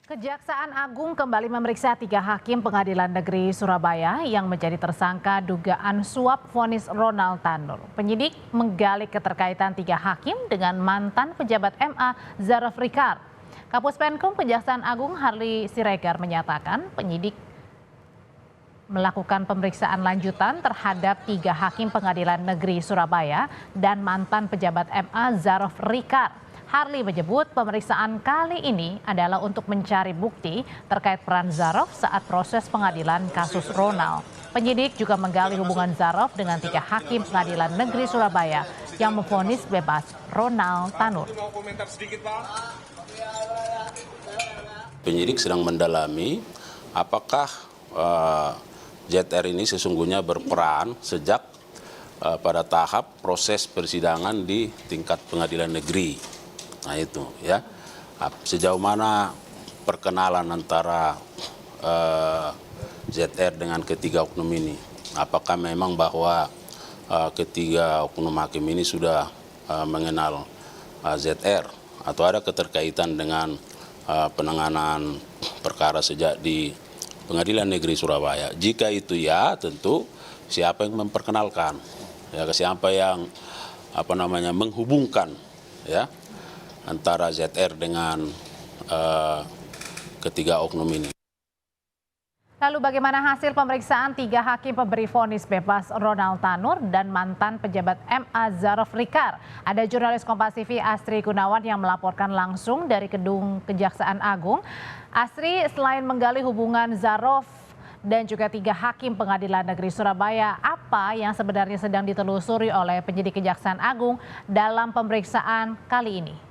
Kejaksaan Agung kembali memeriksa 3 hakim Pengadilan Negeri Surabaya yang menjadi tersangka dugaan suap vonis Ronald Tanur. Penyidik menggali keterkaitan 3 hakim dengan mantan pejabat MA Zaraf Rikard. Kapus Penkum Kejaksaan Agung Harli Siregar menyatakan penyidik melakukan pemeriksaan lanjutan terhadap 3 hakim Pengadilan Negeri Surabaya dan mantan pejabat MA Zaraf Rikard. Harli menyebut pemeriksaan kali ini adalah untuk mencari bukti terkait peran Zaraf saat proses pengadilan kasus Ronald. Penyidik juga menggali hubungan Zaraf dengan 3 hakim Pengadilan Negeri Surabaya yang memvonis bebas Ronald Tanur. Penyidik sedang mendalami apakah ZR ini sesungguhnya berperan sejak pada tahap proses persidangan di tingkat pengadilan negeri. Nah itu ya, sejauh mana perkenalan antara ZR dengan ketiga oknum ini. Apakah memang bahwa ketiga oknum hakim ini sudah mengenal ZR atau ada keterkaitan dengan penanganan perkara sejak di Pengadilan Negeri Surabaya. Jika itu ya, tentu siapa yang memperkenalkan, ya siapa yang menghubungkan ya antara ZR dengan ketiga oknum ini. Lalu bagaimana hasil pemeriksaan 3 hakim pemberi vonis bebas Ronald Tanur dan mantan pejabat MA Zaraf Rikard? Ada jurnalis Kompas TV Astri Gunawan yang melaporkan langsung dari Gedung Kejaksaan Agung. Astri, selain menggali hubungan Zaraf dan juga 3 hakim Pengadilan Negeri Surabaya, apa yang sebenarnya sedang ditelusuri oleh penyidik Kejaksaan Agung dalam pemeriksaan kali ini?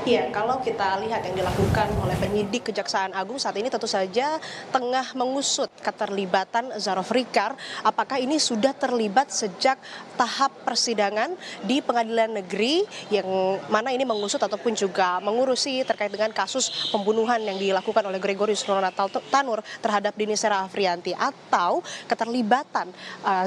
Ya, kalau kita lihat yang dilakukan oleh penyidik Kejaksaan Agung saat ini tentu saja tengah mengusut keterlibatan Zaraf Rikard. Apakah ini sudah terlibat sejak tahap persidangan di Pengadilan Negeri yang mana ini mengusut ataupun juga mengurusi terkait dengan kasus pembunuhan yang dilakukan oleh Gregorius Ronald Tanur terhadap Dini Sera Afrianti, atau keterlibatan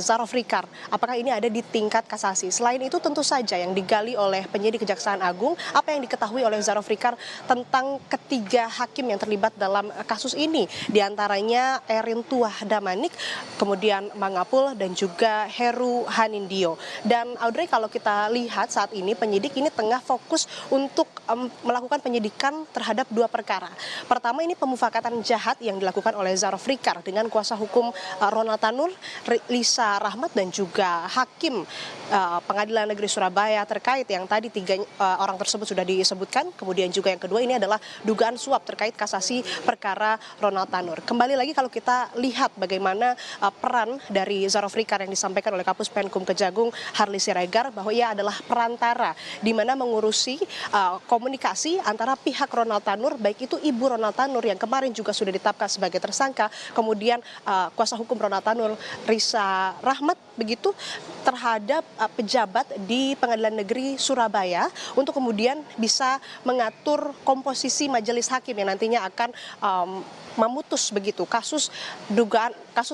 Zaraf Rikard. Apakah ini ada di tingkat kasasi? Selain itu tentu saja yang digali oleh penyidik Kejaksaan Agung, apa yang diketahui oleh Zaraf Rikard tentang ketiga hakim yang terlibat dalam kasus ini, diantaranya Erin Tuah Damanik, kemudian Mangapul dan juga Heru Hanindio. Dan Audrey, kalau kita lihat saat ini penyidik ini tengah fokus untuk melakukan penyidikan terhadap 2 perkara. Pertama, ini pemufakatan jahat yang dilakukan oleh Zaraf Rikard dengan kuasa hukum Ronald Tanur, Lisa Rahmat dan juga hakim Pengadilan Negeri Surabaya terkait yang tadi 3 orang tersebut sudah disebutkan. Kemudian juga yang kedua ini adalah dugaan suap terkait kasasi perkara Ronald Tanur. Kembali lagi kalau kita lihat bagaimana peran dari Zaraf Rikard yang disampaikan oleh Kapus Penkum Kejagung Harli Siregar, bahwa ia adalah perantara di mana mengurusi komunikasi antara pihak Ronald Tanur, baik itu ibu Ronald Tanur yang kemarin juga sudah ditetapkan sebagai tersangka, kemudian kuasa hukum Ronald Tanur Lisa Rahmat begitu, terhadap pejabat di Pengadilan Negeri Surabaya untuk kemudian bisa mengatur komposisi majelis hakim yang nantinya akan memutus begitu kasus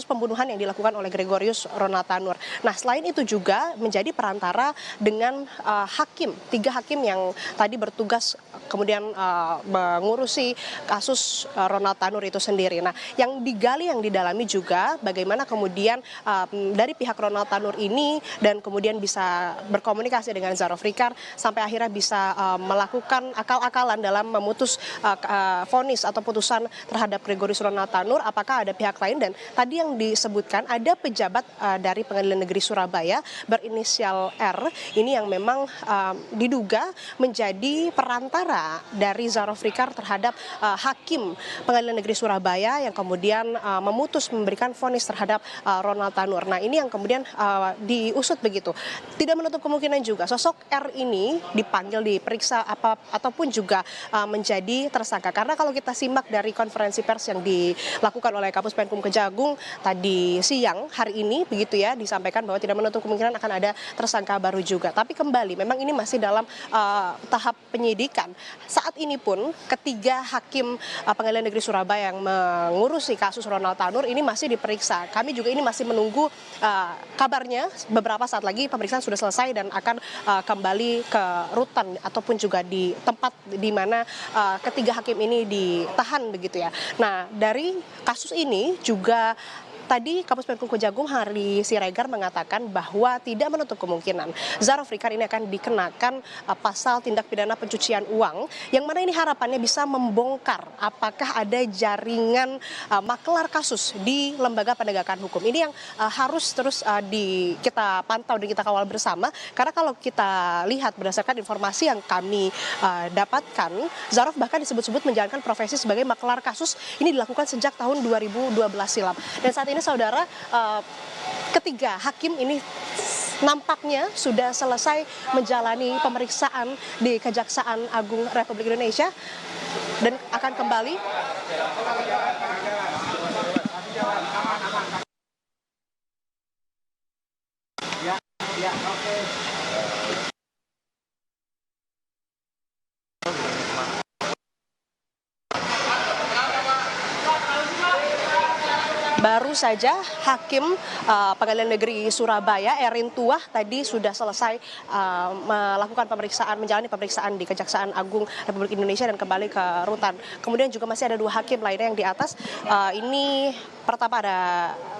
pembunuhan yang dilakukan oleh Gregorius Ronald Tanur. Nah, selain itu juga menjadi perantara dengan 3 hakim yang tadi bertugas kemudian mengurusi kasus Ronald Tanur itu sendiri. Nah, yang digali, yang didalami juga bagaimana kemudian dari pihak Ronald Tanur ini dan kemudian bisa berkomunikasi dengan Zaraf Rikard sampai akhirnya bisa melakukan akal-akalan dalam memutus vonis atau putusan terhadap Gregorius Ronald Tanur. Apakah ada pihak lain? Dan tadi yang disebutkan ada pejabat dari Pengadilan Negeri Surabaya berinisial R ini yang memang diduga menjadi perantara dari Zaraf Rikard terhadap hakim Pengadilan Negeri Surabaya yang kemudian memutus memberikan vonis terhadap Ronald Tanur. Nah, ini yang kemudian diusut begitu. Tidak menutup kemungkinan juga sosok R ini dipanggil, diperiksa ataupun juga menjadi tersangka. Karena kalau kita simak dari konferensi pers yang dilakukan oleh Kapus Penkum Kejagung tadi siang hari ini begitu ya, disampaikan bahwa tidak menutup kemungkinan akan ada tersangka baru juga. Tapi kembali memang ini masih dalam tahap penyidikan. Saat ini pun ketiga hakim Pengadilan Negeri Surabaya yang mengurusi kasus Ronald Tanur ini masih diperiksa. Kami juga ini masih menunggu kabarnya beberapa saat lagi pemeriksaan sudah selesai dan akan kembali ke rutan ataupun juga di tempat di mana ketiga hakim ini ditahan begitu ya. Nah, dari kasus ini juga tadi Kapus Penkum Kejagung Hari Siregar mengatakan bahwa tidak menutup kemungkinan Zarov Rikar ini akan dikenakan pasal tindak pidana pencucian uang, yang mana ini harapannya bisa membongkar apakah ada jaringan maklar kasus di lembaga penegakan hukum. Ini yang harus terus kita pantau dan kita kawal bersama, karena kalau kita lihat berdasarkan informasi yang kami dapatkan, Zarov bahkan disebut-sebut menjalankan profesi sebagai maklar kasus. Ini dilakukan sejak tahun 2012 silam. Dan saat ini saudara, ketiga hakim ini nampaknya sudah selesai menjalani pemeriksaan di Kejaksaan Agung Republik Indonesia dan akan kembali baru saja Hakim Pengadilan Negeri Surabaya Erin Tuah tadi sudah selesai melakukan pemeriksaan, menjalani pemeriksaan di Kejaksaan Agung Republik Indonesia dan kembali ke rutan. Kemudian juga masih ada dua hakim lainnya yang di atas. Ini pertama ada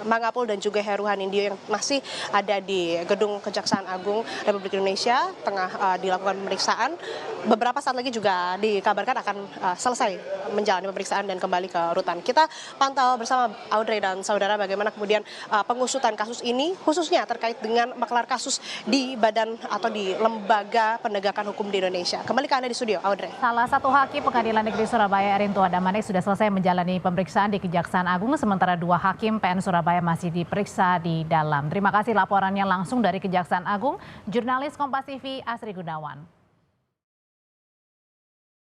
Mangapul dan juga Heru Hanindyo yang masih ada di gedung Kejaksaan Agung Republik Indonesia tengah dilakukan pemeriksaan. Beberapa saat lagi juga dikabarkan akan selesai menjalani pemeriksaan dan kembali ke rutan. Kita pantau bersama Audrey dan saudara bagaimana kemudian pengusutan kasus ini khususnya terkait dengan maklar kasus di badan atau di lembaga penegakan hukum di Indonesia. Kembali ke Anda di studio, Audrey. Salah satu hakim Pengadilan Negeri Surabaya Erin Tuah Damanik sudah selesai menjalani pemeriksaan di Kejaksaan Agung, sementara dua hakim PN Surabaya masih diperiksa di dalam. Terima kasih laporannya langsung dari Kejaksaan Agung, jurnalis Kompas TV Asri Gunawan.